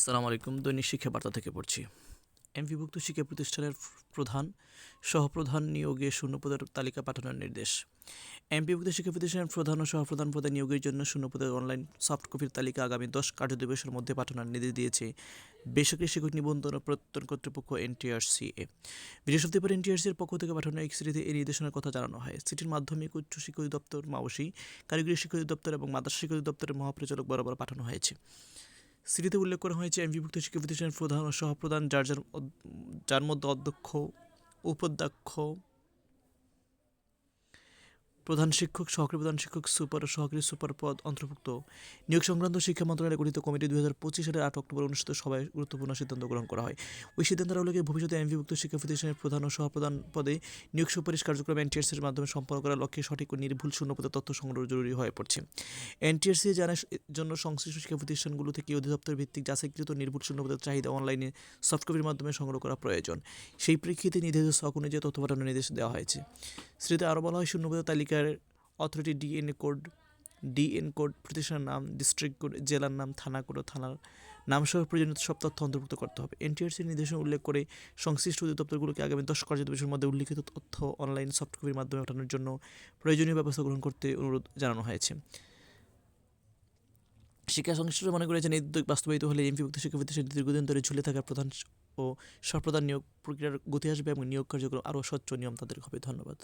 আসসালামু আলাইকুম। দৈনিক শিক্ষা বার্তা থেকে পড়ছি। এমপিভুক্ত শিক্ষা প্রতিষ্ঠানের প্রধান, সহপ্রধান নিয়োগে শূন্যপদের তালিকা পাঠানোর নির্দেশ। এমপিভুক্ত শিক্ষা প্রতিষ্ঠানের প্রধান ও সহপ্রধান পদে নিয়োগের জন্য শূন্যপদের অনলাইন সফট কপির তালিকা আগামী 10 কার্যদিবসের মধ্যে পাঠানোর নির্দেশ দিয়েছে বেসরকারি শিক্ষক নিবন্ধন ও প্রত্যয়ন কর্তৃপক্ষ এনটিআরসিএ। বৃহস্পতিবার এনটিআরসির পক্ষ থেকে পাঠানো এক চিঠিতে এই নির্দেশনার কথা জানানো হয়। চিঠির মাধ্যমিক উচ্চ শিক্ষা অধিদপ্তর, মাওসী, কারিগরি শিক্ষা অধিদপ্তর এবং মাদ্রাসা শিক্ষা অধিদপ্তরের মহাপরিচালক বরাবর পাঠানো হয়েছে। চিঠিতে উল্লেখ করা হয়েছে, এমপিভুক্ত শিক্ষা প্রতিষ্ঠানের প্রধান ও সহপ্রধান যার মধ্যে অধ্যক্ষ, উপাধ্যক্ষ, প্রধান শিক্ষক, সহকারী প্রধান শিক্ষক, সুপার ও সহকারী সুপার পদ অন্তর্ভুক্ত। নিয়োগ সংক্রান্ত শিক্ষা মন্ত্রণালয়ে গঠিত কমিটি 2025 সালের 8 অক্টোবর অনুষ্ঠিত সভায় গুরুত্বপূর্ণ সিদ্ধান্ত গ্রহণ করা হয়। ওই সিদ্ধান্তের আলোকে ভবিষ্যতে এমপিভুক্ত শিক্ষা প্রতিষ্ঠানের প্রধান ও সহপ্রধান পদে নিয়োগ সুপারিশ কার্যক্রম এনটিআরসির মাধ্যমে সম্পন্ন করার লক্ষ্যে সঠিক ও নির্ভুল শূন্যপদের তথ্য সংগ্রহ জরুরি হয়ে পড়ছে। এনটিআরসি জানার জন্য সংশ্লিষ্ট শিক্ষা প্রতিষ্ঠানগুলো থেকে অধিদপ্তর ভিত্তিক যাচাইকৃত নির্ভুল শূন্যপদের চাহিদা অনলাইনে সফটকপির মাধ্যমে সংগ্রহ করা প্রয়োজন। সেই প্রেক্ষিতে নির্ধারিত ছক অনুযায়ী তথ্য পাঠানোর নির্দেশ দেওয়া হয়েছে। চিঠিতে আরও বলা হয়, শূন্যপদের তালিকার অথরিটি ডিএন কোড, প্রতিষ্ঠানের নাম, ডিস্ট্রিক্ট কোড, জেলার নাম, থানা কোড ও থানার নাম সহ প্রয়োজনীয় সব তথ্য অন্তর্ভুক্ত করতে হবে। এনটিআরসির নির্দেশনা উল্লেখ করে সংশ্লিষ্ট অধিদপ্তরগুলোকে আগামী 10 কার্যদিবসের মধ্যে উল্লিখিত তথ্য অনলাইন সফট কপির মাধ্যমে পাঠানোর জন্য প্রয়োজনীয় ব্যবস্থা গ্রহণ করতে অনুরোধ জানানো হয়েছে। শিক্ষা সংশ্লিষ্টরা মনে করেছেন, এই উদ্যোগ বাস্তবায়িত হলে এমপিভুক্ত শিক্ষা প্রতিষ্ঠানে দীর্ঘদিন ধরে ঝুলে থাকা প্রধান ও সহপ্রধান নিয়োগ প্রক্রিয়ার গতি আসবে এবং নিয়োগ কার্যক্রম আরও স্বচ্ছ নিয়ম তাদের হবে। ধন্যবাদ।